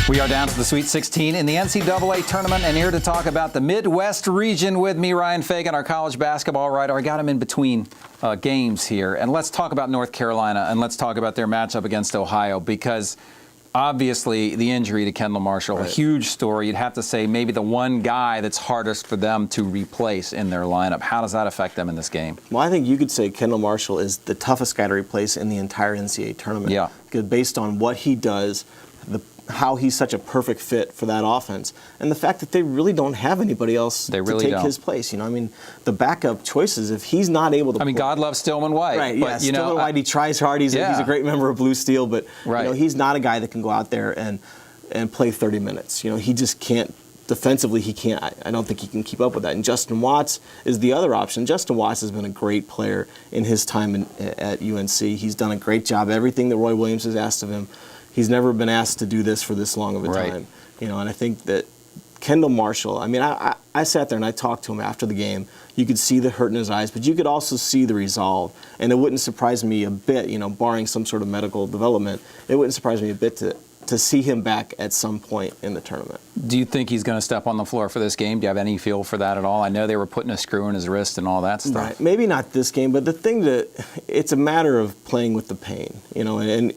We are down to the Sweet 16 in the NCAA tournament, and here to talk about the Midwest region with me, Ryan Fagan, our college basketball writer. I got him in between games here. And let's talk about North Carolina, and let's talk about their matchup against Ohio, because obviously the injury to Kendall Marshall, a huge story. You'd have to say maybe the one guy that's hardest for them to replace in their lineup. How does that affect them in this game? Well, I think you could say Kendall Marshall is the toughest guy to replace in the entire NCAA tournament. Yeah. Because based on what he does, how he's such a perfect fit for that offense, and the fact that they really don't have anybody else to take his place. You know, I mean, the backup choices, if he's not able to. I mean, God loves Stillman White. Right, but, yeah. You Stillman White, he tries hard. He's a great member of Blue Steel, but you know, he's not a guy that can go out there and play 30 minutes. You know, he just can't. Defensively, he can't. I don't think he can keep up with that. And Justin Watts is the other option. Justin Watts has been a great player in his time at UNC. He's done a great job. Everything that Roy Williams has asked of him. He's never been asked to do this for this long of a time, you know. And I think that Kendall Marshall. I mean, I sat there and I talked to him after the game. You could see the hurt in his eyes, but you could also see the resolve. And it wouldn't surprise me a bit, you know, barring some sort of medical development. It wouldn't surprise me a bit to see him back at some point in the tournament. Do you think he's going to step on the floor for this game? Do you have any feel for that at all? I know they were putting a screw in his wrist and all that stuff. Right. Maybe not this game, but the thing it's a matter of playing with the pain, you know, and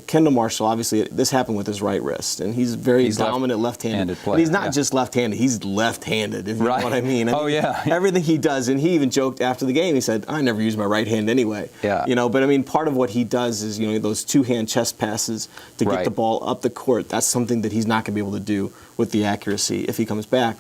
Kendall Marshall, obviously, this happened with his right wrist, and he's very dominant left-handed. Player, but he's not just left-handed; he's left-handed. If you know what I mean. Everything he does, and he even joked after the game. He said, "I never use my right hand anyway." Yeah. You know, but I mean, part of what he does is, you know, those two-hand chest passes to get the ball up the court. That's something that he's not going to be able to do with the accuracy if he comes back.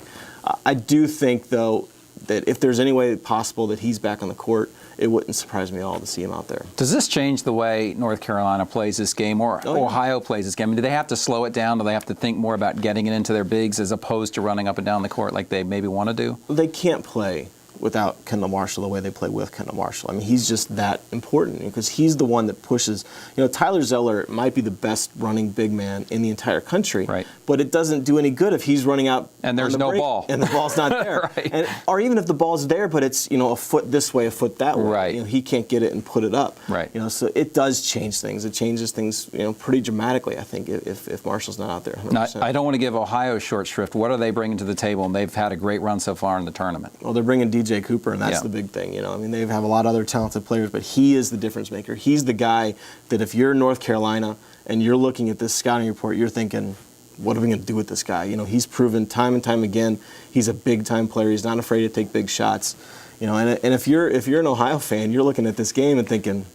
I do think, though, that if there's any way possible that he's back on the court, it wouldn't surprise me at all to see him out there. Does this change the way North Carolina plays this game or Ohio plays this game? I mean, do they have to slow it down? Do they have to think more about getting it into their bigs as opposed to running up and down the court like they maybe want to do? They can't play without Kendall Marshall the way they play with Kendall Marshall. I mean, he's just that important because he's the one that pushes. You know, Tyler Zeller might be the best running big man in the entire country, but it doesn't do any good if he's running out and there's no ball and the ball's not there, or even if the ball's there but it's, you know, a foot this way, a foot that way. You know, he can't get it and put it up. You know, so it does change things. It changes things, you know, pretty dramatically. I think if Marshall's not out there. 100%. Now, I don't want to give Ohio short shrift. What are they bringing to the table? And they've had a great run so far in the tournament. Well, they're bringing DJ Cooper, and that's the big thing. You know, I mean, they have a lot of other talented players, but he is the difference maker. He's the guy that if you're North Carolina and you're looking at this scouting report, you're thinking, what are we going to do with this guy? You know, he's proven time and time again he's a big-time player. He's not afraid to take big shots. You know, and if you're an Ohio fan, you're looking at this game and thinking,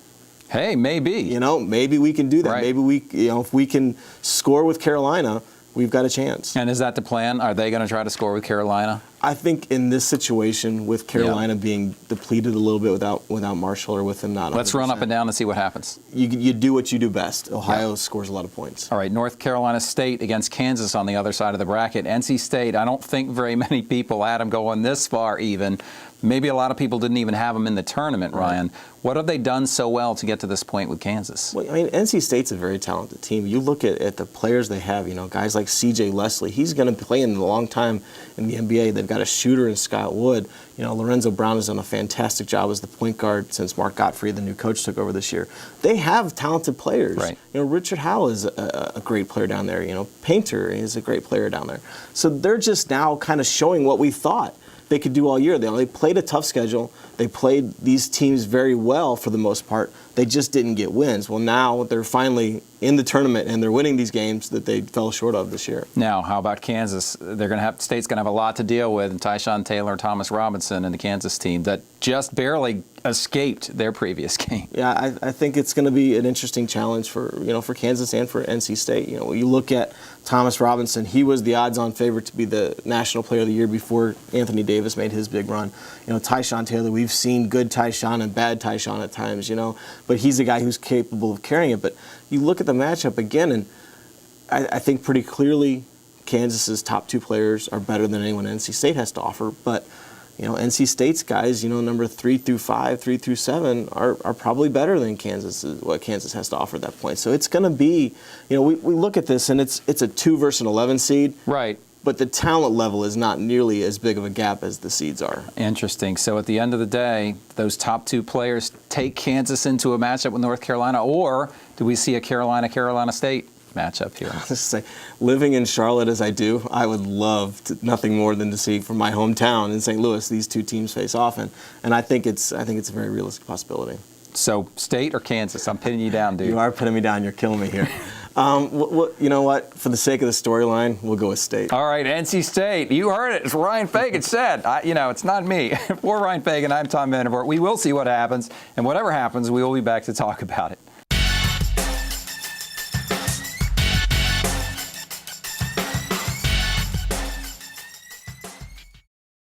hey, maybe. You know, maybe we can do that. Maybe you know, if we can score with Carolina, we've got a chance. And is that the plan? Are they going to try to score with Carolina? I think in this situation, with Carolina being depleted a little bit without Marshall or with him not. Let's run up and down and see what happens. You do what you do best. Ohio scores a lot of points. All right, North Carolina State against Kansas on the other side of the bracket. NC State, I don't think very many people had them going this far even. Maybe a lot of people didn't even have them in the tournament, Ryan. What have they done so well to get to this point with Kansas? Well, I mean, NC State's a very talented team. You look at the players they have, you know, guys like C.J. Leslie. He's going to play in a long time in the NBA. They've got a shooter in Scott Wood. You know, Lorenzo Brown has done a fantastic job as the point guard since Mark Gottfried, the new coach, took over this year. They have talented players. You know, Richard Howell is a great player down there. You know, Painter is a great player down there. So they're just now kind of showing what we thought they could do all year. They played a tough schedule. They played these teams very well for the most part. They just didn't get wins. Well, now they're finally in the tournament and they're winning these games that they fell short of this year. Now, how about Kansas? State's going to have a lot to deal with. And Tyshawn Taylor, Thomas Robinson, and the Kansas team that just barely escaped their previous game. Yeah, I think it's going to be an interesting challenge for Kansas and for NC State. You know, you look at Thomas Robinson. He was the odds-on favorite to be the National Player of the Year before Anthony Davis made his big run. You know, Tyshawn Taylor. We've seen good Tyshawn and bad Tyshawn at times. You know, but he's a guy who's capable of carrying it. But you look at the matchup again, and I think pretty clearly Kansas's top two players are better than anyone NC State has to offer. But you know, NC State's guys, you know, number 3 through 5, 3 through 7 are probably better than what Kansas has to offer at that point. So it's going to be, you know, we look at this and it's a 2 versus an 11 seed. Right. But the talent level is not nearly as big of a gap as the seeds are. Interesting. So at the end of the day, those top two players take Kansas into a matchup with North Carolina, or do we see a Carolina State? matchup here. Just say, living in Charlotte as I do, I would love nothing more than to see from my hometown in St. Louis these two teams face off, and I think it's a very realistic possibility. So, State or Kansas? I'm pinning you down, dude. You are pinning me down. You're killing me here. You know what? For the sake of the storyline, we'll go with State. All right, NC State. You heard it. It's Ryan Fagan said. It's not me. For Ryan Fagan, I'm Tom Vandervoort. We will see what happens, and whatever happens, we will be back to talk about it.